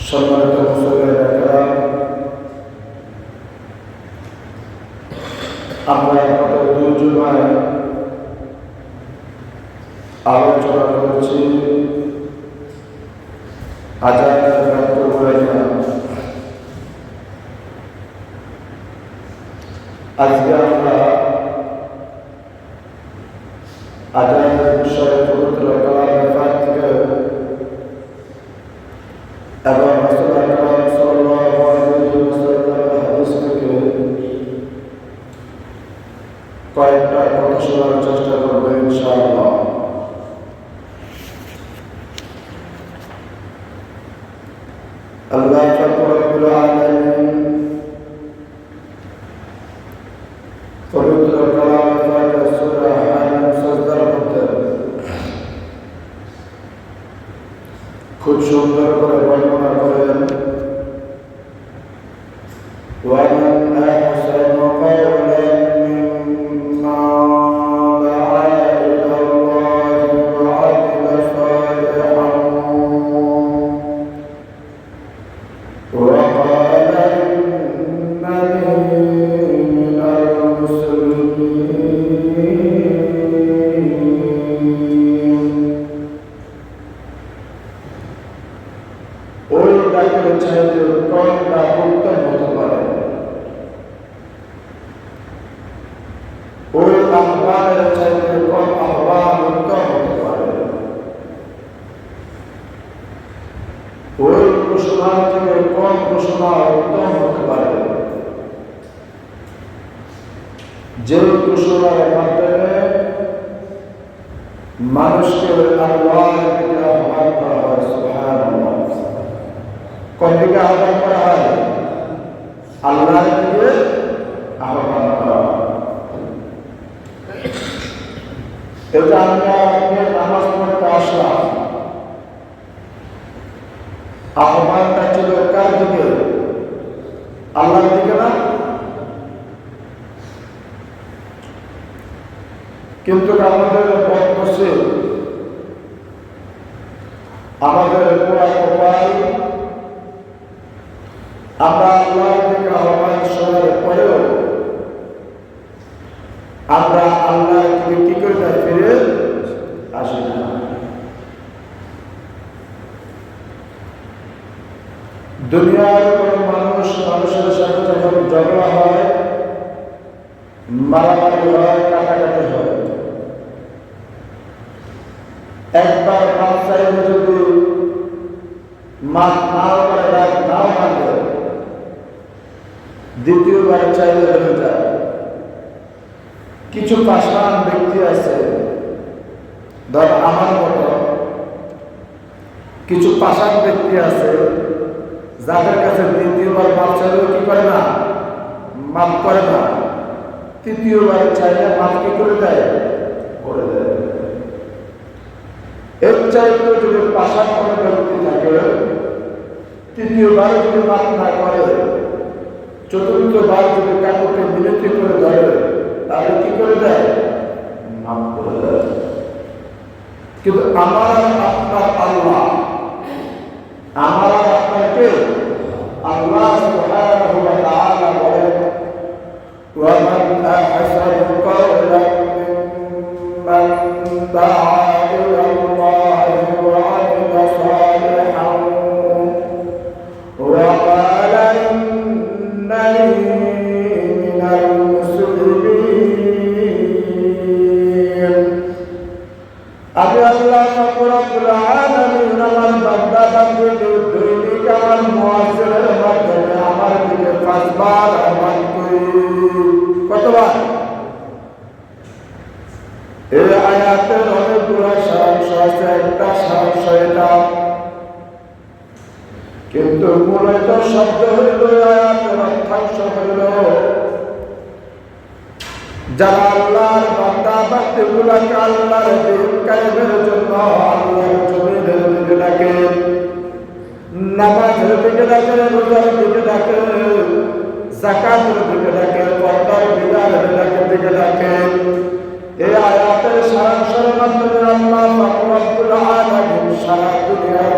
সম্মানিত মুসলিম, আমরা গত দুই জুমায় আলোচনা করেছি আজানের ভূমিকা। আজকে আমরা আজানের বিষয়ে পবিত্র কালামে পাক থেকে এবং রাসূল আকরাম সাল্লাল্লাহু আলাইহি ওয়াসাল্লামের হাদিস থেকে কয়েকটা কথা শোনার চেষ্টা করব ইনশাআল্লাহ। আল্লাহ রাব্বুল আলামিন পবিত্র কালামে পাক সূরা আন সাজদার মধ্যে খুব সুন্দর করে বর্ণনা করেন, وَمَنْ أَحْسَنُ قَوْلًا مِّمَّن دَعَا إِلَى اللَّهِ وَعَمِلَ صَالِحًا وَقَالَ إِنَّنِي مِنَ الْمُسْلِمِينَ। ওই ডাকের চাইতে কম ডাক উত্তম হতে পারে, ওই আহ্বানের চাইতে কম আহ্বান উত্তম হতে পারে, ওই ঘোষণা থেকে কম ঘোষণা উত্তম হতে পারে। যে ঘোষণার মাধ্যমে মানুষকে আল্লাহর দিকে আহ্বান করা হয়, সুবহানাল্লাহ। কোন দিকে আহ্বান করা হয়? আল্লাহর দিকে আহ্বান করা হয়। এটা আমরা নামাজ পড়তে আসলাম, আহ্বানটা ছিল কার দিকে? আল্লাহর দিকে না? কিন্তু আমাদের বদনসিব, আমাদের পুরা কপাল, আমরা আল্লাহর দিকে আহ্বান শোনার পরেও আমরা আল্লাহর দিকে কি করে ফিরে আসি না। দুনিয়ার কোন মানুষ মানুষের সাথে যখন ঝগড়া হয়, মারামারি হয়, কাটাকাটি হয়, একবার মাপ চাইলে যদি মাপ নাও করে নাও মানবে, দ্বিতীয়বার চাইলে হয়ে যায়। কিছু পাষাণ ব্যক্তি আছে, ধর আমার মতো কিছু পাষাণ ব্যক্তি আছে, যাদের কাছে দ্বিতীয়বার মাপ চাইলেও কি করে না? মাপ করে না। তৃতীয়বার চাইলে মাপ কি করে দেয়? করে দেয়। এর চাইতে যদি পাষাণ কোনো ব্যক্তি থাকে, তৃতীয়বার যদি মাপ না করে, চতুর্থবার যদি কাকুকে বিরতি করে ধরে, তাহলে কি করে দেয়? মাফ করে দেয়। কিন্তু আমার আপনার আল্লাহ, আমার আপনাকে আল্লাহ সুবহানাহু ওয়া তাআলা বলেন, وَمَنْ أَحْسَنُ قَوْلًا مِّمَّن دَعَا إِلَى اللَّهِ وَعَمِلَ صَالِحًا وَقَالَ إِنَّنِي مِنَ الْمُسْلِمِينَ। আমি আল্লাহ রাব্বুল আলামিন আমার বান্দা বান্দীকে দৈনিক আমার মুয়াজ্জিনের মাধ্যমে আমার দিকে 5 বার আহ্বান করি। কতবার? এই আয়াতের অনেকগুলো সারাংশ আছে, একটা সারাংশ এটা, কিন্তু মূলত শব্দ হইল, আয়াতের অর্থাংশ হইল, যারা আল্লাহর বান্দা বান্দীগুলোকে আল্লাহর দ্বীন কায়েমের জন্য আল্লাহর জমিনের দিকে ডাকে, নামাজের দিকে ডাকে, রোজার দিকে ডাকে, যাকাতের দিকে ডাকে, পর্দার বিধানের দিকে ডাকে। এই আয়াতের সারাংশের মাধ্যমে আল্লাহ পাক রব্বুল আলামিন সারা দুনিয়ার